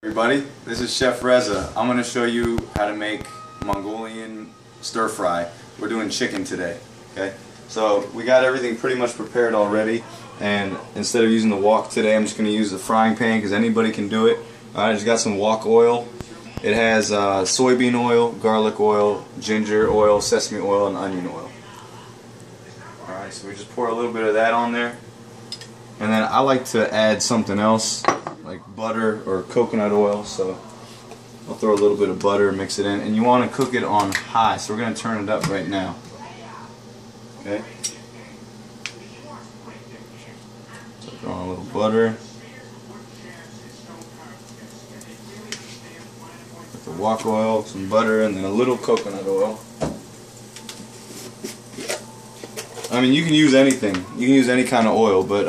Everybody, this is Chef Reza. I'm going to show you how to make Mongolian stir fry. We're doing chicken today. Okay, so we got everything pretty much prepared already, and instead of using the wok today, I'm just going to use the frying pan because anybody can do it. I just got some wok oil. It has soybean oil, garlic oil, ginger oil, sesame oil, and onion oil. Alright, so we just pour a little bit of that on there, and then I like to add something else like butter or coconut oil, so I'll throw a little bit of butter and mix it in, and you want to cook it on high, so we're going to turn it up right now. Okay, so throw on a little butter with the wok oil, some butter, and then a little coconut oil. I mean, you can use anything, you can use any kind of oil, but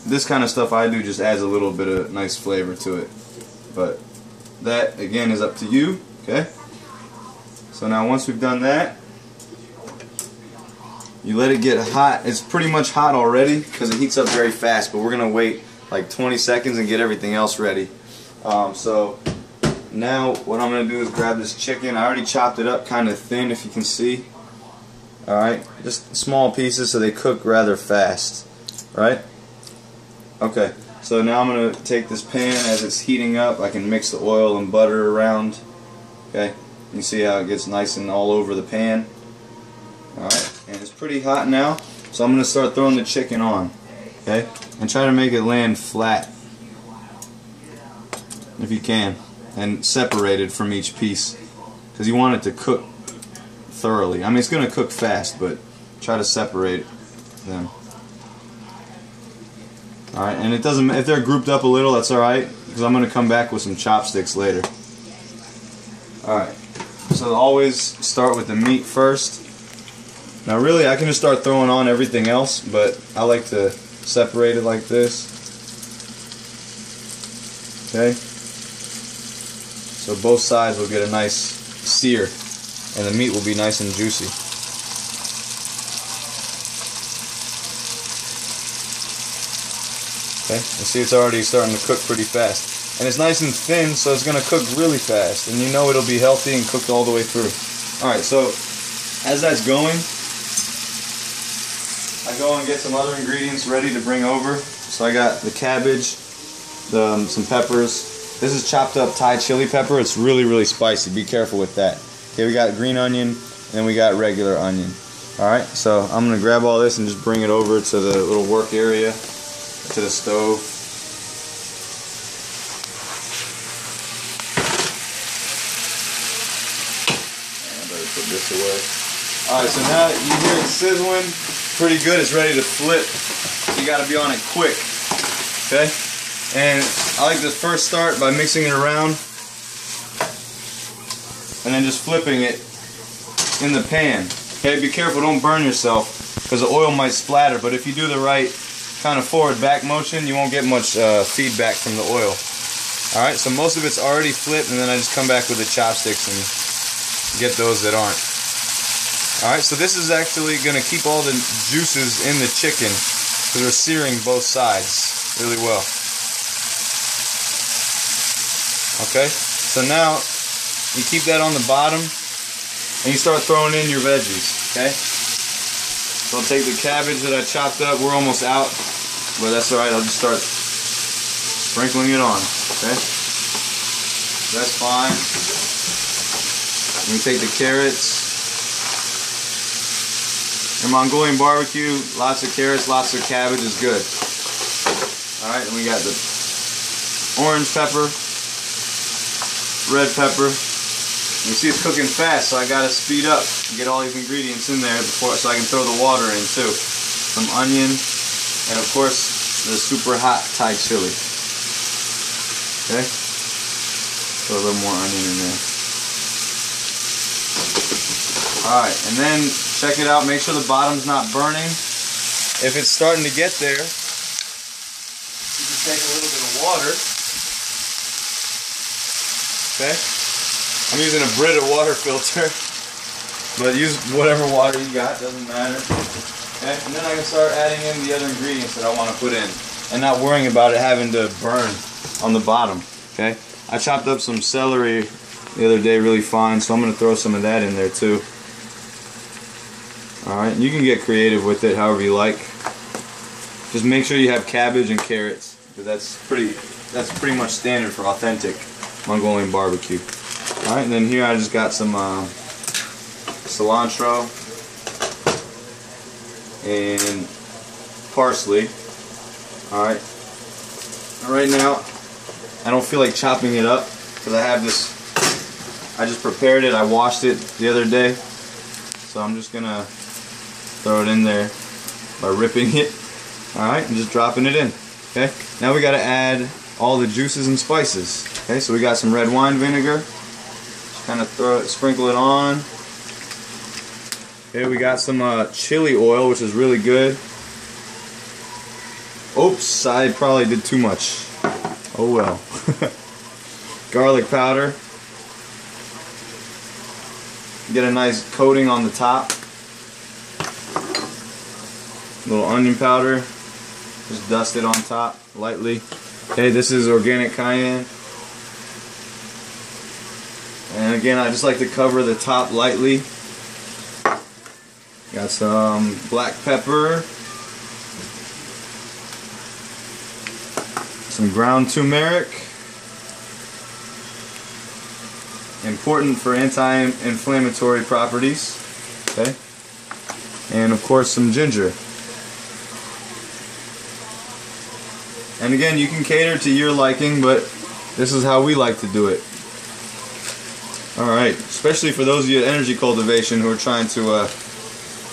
this kind of stuff I do just adds a little bit of nice flavor to it. But that, again, is up to you. Okay? So now once we've done that, you let it get hot. It's pretty much hot already because it heats up very fast, but we're going to wait like 20 seconds and get everything else ready. So now what I'm going to do is grab this chicken. I already chopped it up kind of thin, if you can see. Alright, just small pieces so they cook rather fast. Right? Okay, so now I'm going to take this pan as it's heating up. I can mix the oil and butter around. Okay, you see how it gets nice and all over the pan. Alright, and it's pretty hot now, so I'm going to start throwing the chicken on. Okay, and try to make it land flat if you can, and separated from each piece, because you want it to cook thoroughly. I mean, it's going to cook fast, but try to separate them. Alright, and it doesn't, if they're grouped up a little, that's alright, because I'm going to come back with some chopsticks later. Alright, so always start with the meat first. Now really, I can just start throwing on everything else, but I like to separate it like this. Okay? So both sides will get a nice sear, and the meat will be nice and juicy. Okay, you see it's already starting to cook pretty fast. And it's nice and thin, so it's going to cook really fast. And you know it'll be healthy and cooked all the way through. Alright, so as that's going, I go and get some other ingredients ready to bring over. So I got the cabbage, some peppers. This is chopped up Thai chili pepper. It's really, really spicy. Be careful with that. Okay, we got green onion, and then we got regular onion. Alright, so I'm going to grab all this and just bring it over to the little work area, to the stove. I better put this away. Alright, so now you hear it sizzling pretty good. It's ready to flip. You got to be on it quick. Okay? And I like to first start by mixing it around and then just flipping it in the pan. Okay, be careful, don't burn yourself because the oil might splatter, but if you do the right kind of forward back motion, you won't get much feedback from the oil. Alright, so most of it's already flipped, and then I just come back with the chopsticks and get those that aren't. Alright, so this is actually going to keep all the juices in the chicken because we're searing both sides really well. Okay, so now you keep that on the bottom and you start throwing in your veggies. Okay, so I'll take the cabbage that I chopped up. We're almost out, but that's alright. I'll just start sprinkling it on. Okay, that's fine. And we take the carrots. In Mongolian barbecue, lots of carrots, lots of cabbage is good. Alright, and we got the orange pepper, red pepper. You see it's cooking fast, so I gotta speed up and get all these ingredients in there before, so I can throw the water in too. Some onion, and of course the super hot Thai chili. Okay, throw a little more onion in there. Alright, and then check it out, make sure the bottom's not burning. If it's starting to get there, you can take a little bit of water. Okay, I'm using a Brita water filter, but use whatever water you got, doesn't matter. Okay, and then I can start adding in the other ingredients that I want to put in, and not worrying about it having to burn on the bottom. Okay, I chopped up some celery the other day really fine, so I'm going to throw some of that in there too. Alright, you can get creative with it however you like. Just make sure you have cabbage and carrots, because that's pretty much standard for authentic Mongolian barbecue. Alright, and then here I just got some cilantro and parsley. Alright, right now I don't feel like chopping it up because I have this, I just prepared it, I washed it the other day, so I'm just gonna throw it in there by ripping it. Alright, and just dropping it in. Okay, now we got to add all the juices and spices. Okay, so we got some red wine vinegar, just kind of sprinkle it on. Okay, we got some chili oil, which is really good. Oops, I probably did too much. Oh well. Garlic powder. Get a nice coating on the top. A little onion powder. Just dust it on top lightly. Okay, this is organic cayenne. And again, I just like to cover the top lightly. Got some black pepper. Some ground turmeric. Important for anti-inflammatory properties. Okay. And of course some ginger. And again, you can cater to your liking, but this is how we like to do it. Alright, especially for those of you at energy cultivation who are trying to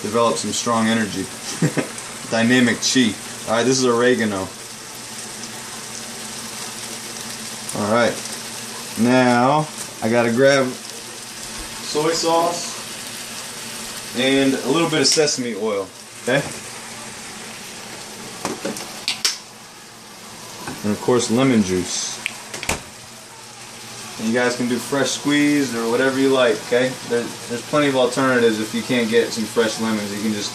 develop some strong energy. Dynamic chi. Alright, this is oregano. Alright, now I gotta grab soy sauce and a little bit of sesame oil. Okay? And of course lemon juice. And you guys can do fresh squeezed or whatever you like, okay? There's plenty of alternatives if you can't get some fresh lemons. You can just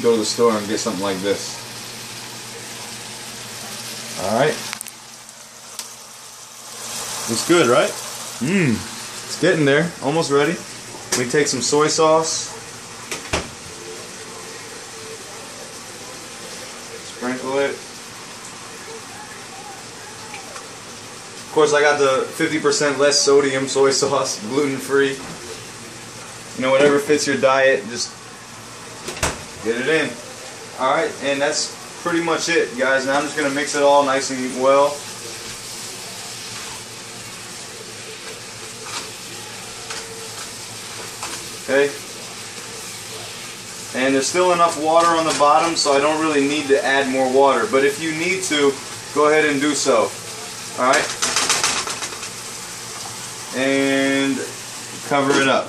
go to the store and get something like this. Alright. Looks good, right? It's getting there. Almost ready. We take some soy sauce. Sprinkle it. Of course, I got the 50% less sodium soy sauce, gluten-free. You know, whatever fits your diet, just get it in. Alright, and that's pretty much it, guys. Now I'm just going to mix it all nice and well. Okay. And there's still enough water on the bottom, so I don't really need to add more water. But if you need to, go ahead and do so. Alright. And cover it up.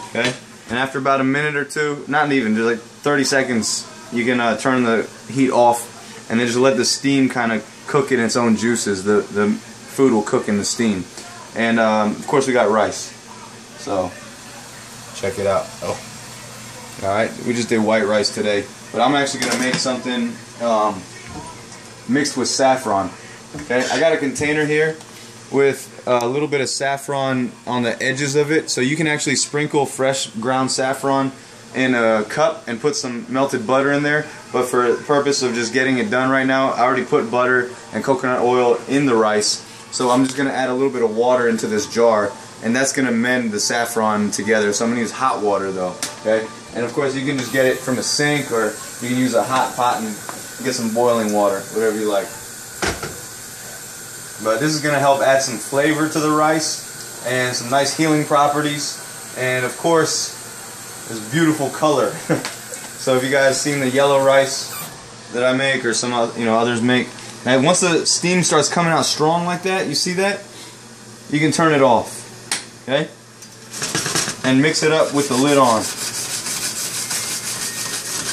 Okay. And after about a minute or two, not even, just like 30 seconds, you can turn the heat off and then just let the steam kind of cook in its own juices. The food will cook in the steam. And of course we got rice. So check it out. Oh. Alright, we just did white rice today. But I'm actually going to make something mixed with saffron. Okay, I got a container here with a little bit of saffron on the edges of it. So you can actually sprinkle fresh ground saffron in a cup and put some melted butter in there. But for the purpose of just getting it done right now, I already put butter and coconut oil in the rice. So I'm just going to add a little bit of water into this jar. And that's going to mend the saffron together. So I'm going to use hot water though. Okay? And of course you can just get it from a sink, or you can use a hot pot and get some boiling water, whatever you like. But this is going to help add some flavor to the rice and some nice healing properties. And of course, this beautiful color. So if you guys seen the yellow rice that I make, or some others make, and once the steam starts coming out strong like that, you see that? You can turn it off. Okay? And mix it up with the lid on.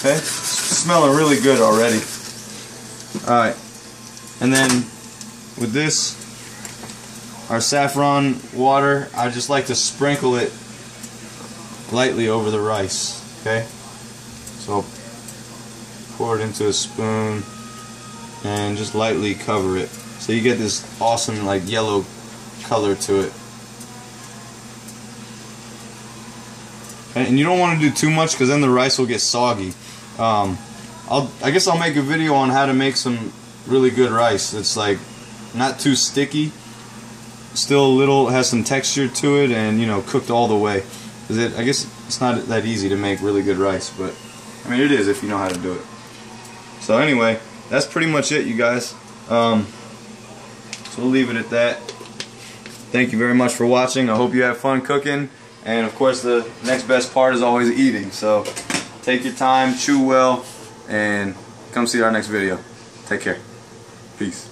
Okay? It's smelling really good already. Alright. And then with this, our saffron water, I just like to sprinkle it lightly over the rice. Okay? So pour it into a spoon and just lightly cover it. So you get this awesome like yellow color to it. And you don't want to do too much because then the rice will get soggy. I guess I'll make a video on how to make some really good rice. It's like not too sticky, still a little, has some texture to it, and you know, cooked all the way. I guess it's not that easy to make really good rice, but I mean it is if you know how to do it. So anyway, that's pretty much it, you guys. So we'll leave it at that. Thank you very much for watching. I hope you have fun cooking, and of course the next best part is always eating. So take your time, chew well, and come see our next video. Take care. Peace.